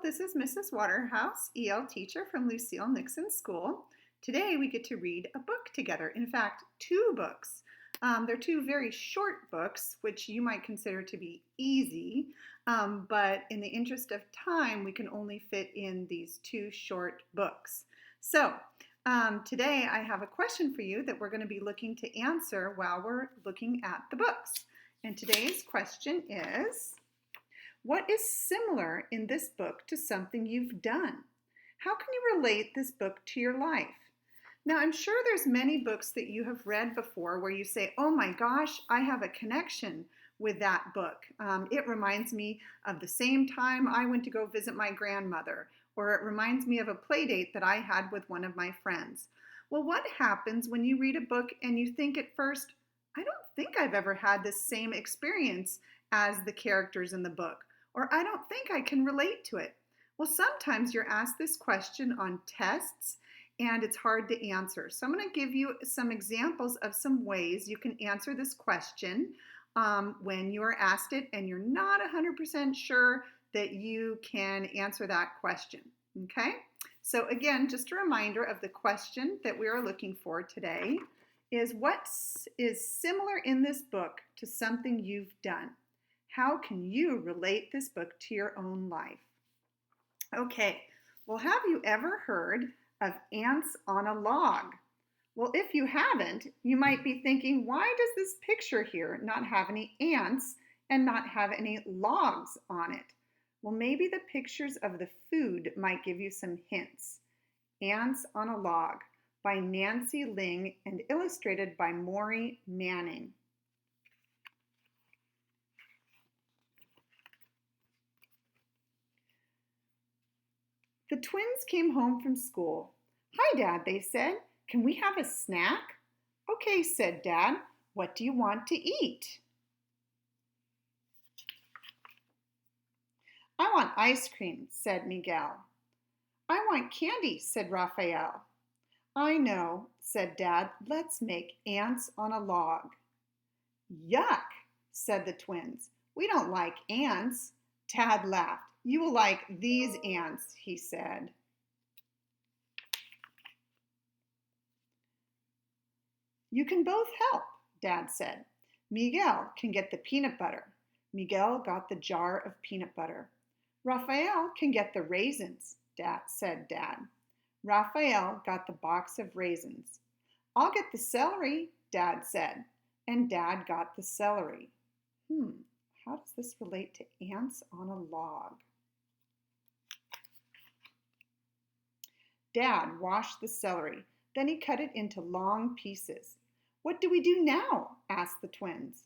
this is Mrs. Waterhouse, EL teacher from Lucille Nixon School. Today we get to read a book together. In fact, two books. They're two very short books, which you might consider to be easy, but in the interest of time, we can only fit in these two short books. So today I have a question for you that we're going to be looking to answer while we're looking at the books. And today's question is, what is similar in this book to something you've done? How can you relate this book to your life? Now, I'm sure there's many books that you have read before where you say, oh my gosh, I have a connection with that book. It reminds me of the same time I went to go visit my grandmother, or it reminds me of a play date that I had with one of my friends. Well, what happens when you read a book and you think at first, I don't think I've ever had this same experience as the characters in the book, or I don't think I can relate to it? Well, sometimes you're asked this question on tests and it's hard to answer. So I'm going to give you some examples of some ways you can answer this question when you're asked it and you're not 100% sure that you can answer that question. Okay? So again, just a reminder of the question that we are looking for today is, what is similar in this book to something you've done? How can you relate this book to your own life? Okay, well, have you ever heard of ants on a log? Well, if you haven't, you might be thinking, why does this picture here not have any ants and not have any logs on it? Well, maybe the pictures of the food might give you some hints. Ants on a Log by Nancy Ling and illustrated by Maury Manning. The twins came home from school. Hi, Dad, they said. Can we have a snack? Okay, said Dad. What do you want to eat? I want ice cream, said Miguel. I want candy, said Raphael. I know, said Dad. Let's make ants on a log. Yuck, said the twins. We don't like ants. Dad laughed. You will like these ants, he said. You can both help, Dad said. Miguel can get the peanut butter. Miguel got the jar of peanut butter. Raphael can get the raisins, said Dad. Raphael got the box of raisins. I'll get the celery, Dad said, and Dad got the celery. How does this relate to ants on a log? Dad washed the celery. Then he cut it into long pieces. What do we do now? Asked the twins.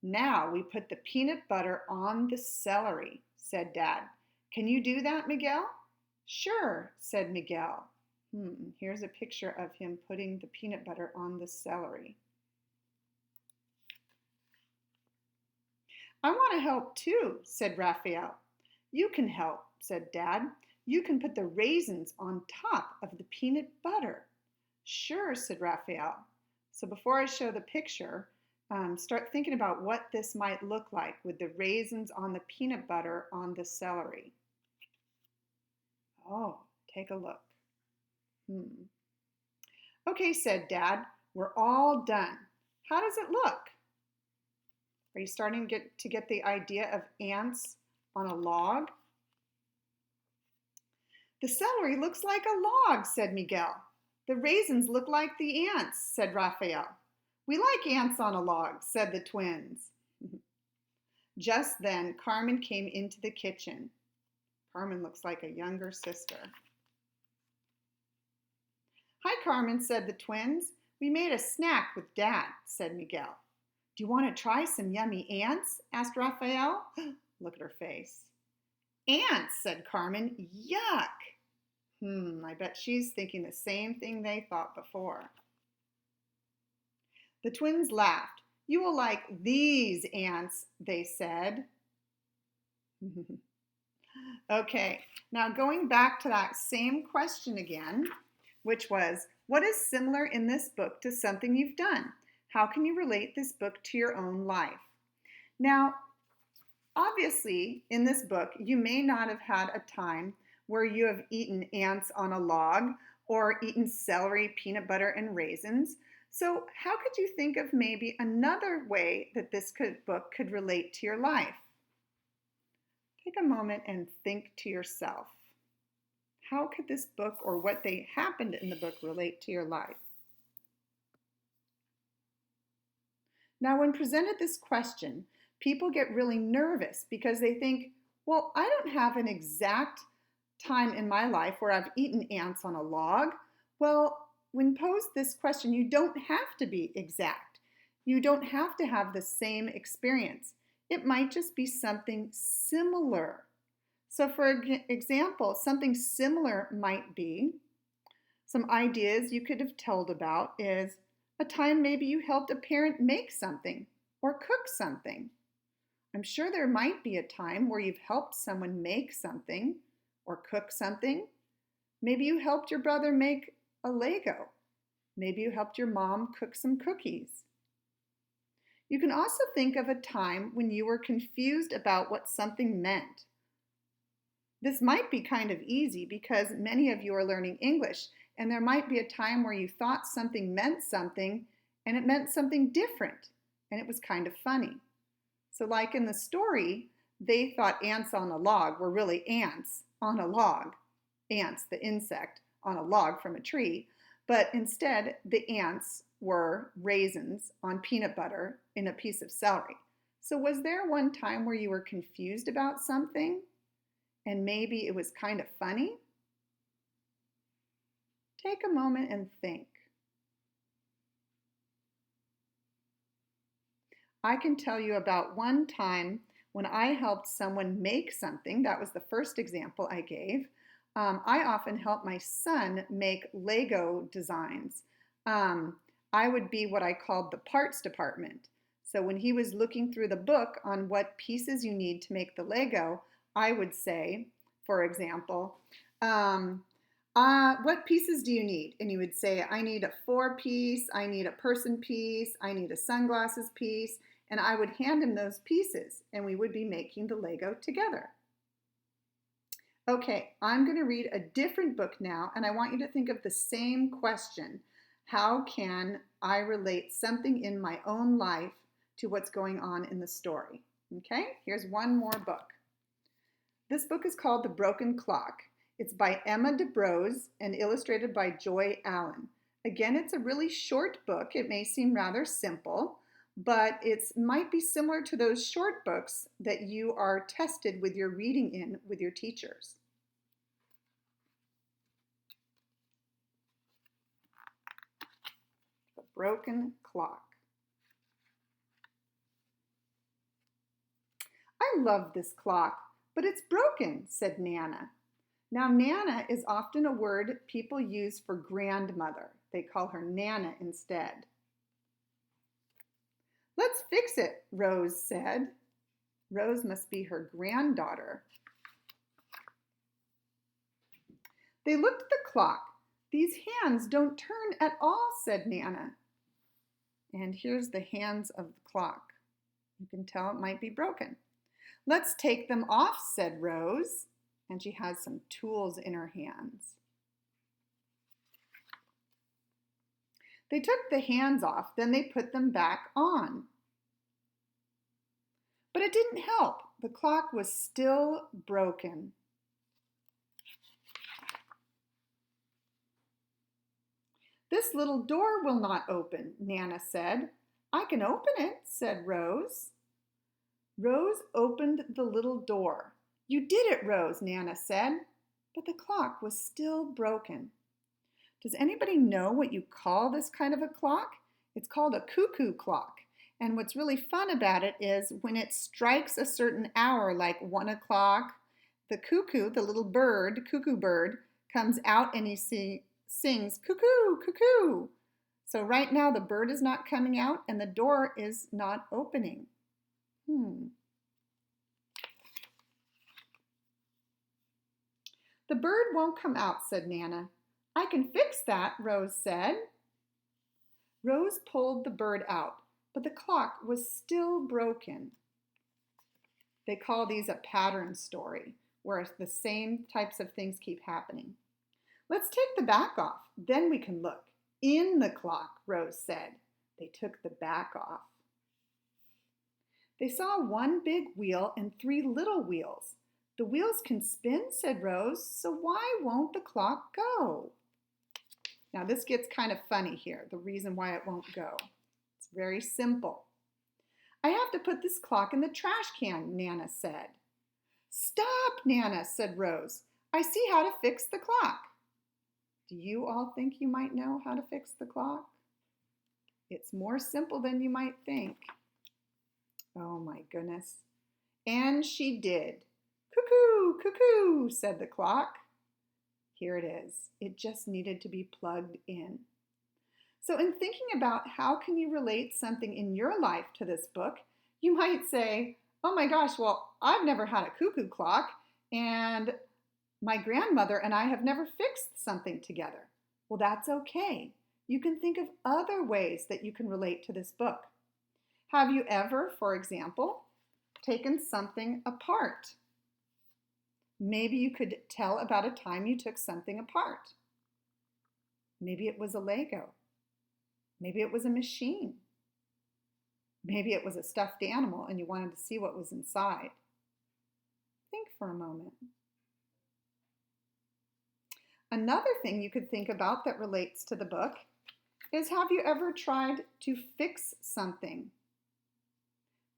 Now we put the peanut butter on the celery, said Dad. Can you do that, Miguel? Sure, said Miguel. Here's a picture of him putting the peanut butter on the celery. I want to help too, said Raphael. You can help, said Dad. You can put the raisins on top of the peanut butter. Sure, said Raphael. So before I show the picture, start thinking about what this might look like with the raisins on the peanut butter on the celery. Oh, take a look. Okay, said Dad, we're all done. How does it look? Are you starting to get the idea of ants on a log? The celery looks like a log, said Miguel. The raisins look like the ants, said Raphael. We like ants on a log, said the twins. Just then, Carmen came into the kitchen. Carmen looks like a younger sister. Hi, Carmen, said the twins. We made a snack with Dad, said Miguel. Do you want to try some yummy ants? Asked Raphael. Look at her face. Ants, said Carmen. Yuck. I bet she's thinking the same thing they thought before. The twins laughed. You will like these ants, they said. Okay, now going back to that same question again, which was, what is similar in this book to something you've done? How can you relate this book to your own life? Now, Obviously, in this book, you may not have had a time where you have eaten ants on a log or eaten celery, peanut butter, and raisins. So, how could you think of maybe another way that book could relate to your life? Take a moment and think to yourself. How could this book or what they happened in the book relate to your life? Now, when presented this question, people get really nervous because they think, well, I don't have an exact time in my life where I've eaten ants on a log. Well, when posed this question, you don't have to be exact. You don't have to have the same experience. It might just be something similar. So for example, something similar might be some ideas you could have told about is a time maybe you helped a parent make something or cook something. I'm sure there might be a time where you've helped someone make something or cook something. Maybe you helped your brother make a Lego. Maybe you helped your mom cook some cookies. You can also think of a time when you were confused about what something meant. This might be kind of easy because many of you are learning English, and there might be a time where you thought something meant something and it meant something different, and it was kind of funny. So like in the story, they thought ants on a log were really ants on a log. Ants, the insect, on a log from a tree. But instead, the ants were raisins on peanut butter in a piece of celery. So was there one time where you were confused about something and maybe it was kind of funny? Take a moment and think. I can tell you about one time when I helped someone make something. That was the first example I gave. I often help my son make Lego designs. I would be what I called the parts department. So when he was looking through the book on what pieces you need to make the Lego, I would say, for example, what pieces do you need? And he would say, I need a 4-piece, I need a person piece, I need a sunglasses piece, and I would hand him those pieces, and we would be making the Lego together. Okay, I'm going to read a different book now, and I want you to think of the same question. How can I relate something in my own life to what's going on in the story? Okay, here's one more book. This book is called The Broken Clock. It's by Emma DeBrose and illustrated by Joy Allen. Again, it's a really short book. It may seem rather simple, but it might be similar to those short books that you are tested with your reading in with your teachers. The Broken Clock. I love this clock, but it's broken, said Nana. Now, Nana is often a word people use for grandmother. They call her Nana instead. Let's fix it, Rose said. Rose must be her granddaughter. They looked at the clock. These hands don't turn at all, said Nana. And here's the hands of the clock. You can tell it might be broken. Let's take them off, said Rose. And she has some tools in her hands. They took the hands off, then they put them back on. But it didn't help. The clock was still broken. This little door will not open, Nana said. I can open it, said Rose. Rose opened the little door. You did it, Rose, Nana said. But the clock was still broken. Does anybody know what you call this kind of a clock? It's called a cuckoo clock. And what's really fun about it is when it strikes a certain hour, like 1 o'clock, the cuckoo, the little bird, cuckoo bird, comes out and he sings, cuckoo, cuckoo. So right now the bird is not coming out and the door is not opening. The bird won't come out, said Nana. I can fix that, Rose said. Rose pulled the bird out, but the clock was still broken. They call these a pattern story, where the same types of things keep happening. Let's take the back off, then we can look. In the clock, Rose said. They took the back off. They saw one big wheel and 3 little wheels. The wheels can spin, said Rose, so why won't the clock go? Now this gets kind of funny here, the reason why it won't go. It's very simple. I have to put this clock in the trash can, Nana said. Stop, Nana, said Rose. I see how to fix the clock. Do you all think you might know how to fix the clock? It's more simple than you might think. Oh my goodness. And she did. Cuckoo, cuckoo, said the clock. Here it is. It just needed to be plugged in. So in thinking about how can you relate something in your life to this book, you might say, oh my gosh, well, I've never had a cuckoo clock, and my grandmother and I have never fixed something together. Well, that's okay. You can think of other ways that you can relate to this book. Have you ever, for example, taken something apart? Maybe you could tell about a time you took something apart. Maybe it was a Lego. Maybe it was a machine. Maybe it was a stuffed animal and you wanted to see what was inside. Think for a moment. Another thing you could think about that relates to the book is, have you ever tried to fix something?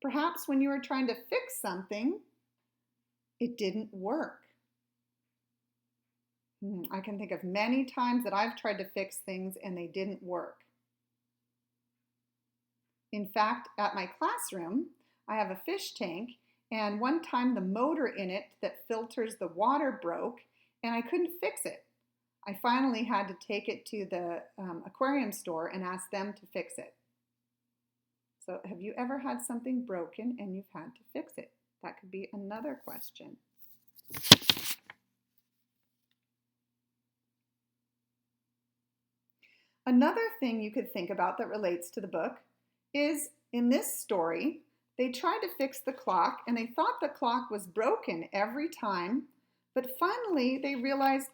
Perhaps when you were trying to fix something, it didn't work. I can think of many times that I've tried to fix things and they didn't work. In fact, at my classroom, I have a fish tank, and one time the motor in it that filters the water broke and I couldn't fix it. I finally had to take it to the aquarium store and ask them to fix it. So have you ever had something broken and you've had to fix it? That could be another question. Another thing you could think about that relates to the book is, in this story, they tried to fix the clock and they thought the clock was broken every time, but finally they realized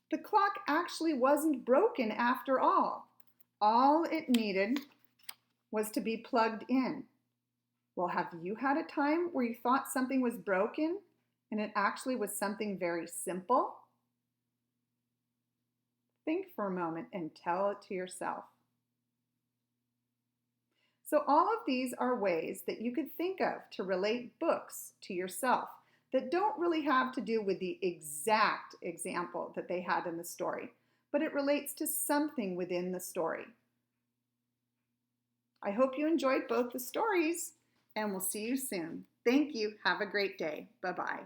the clock actually wasn't broken after all. All it needed was to be plugged in. Well, have you had a time where you thought something was broken and it actually was something very simple? Think for a moment and tell it to yourself. So all of these are ways that you could think of to relate books to yourself that don't really have to do with the exact example that they had in the story, but it relates to something within the story. I hope you enjoyed both the stories, and we'll see you soon. Thank you. Have a great day. Bye-bye.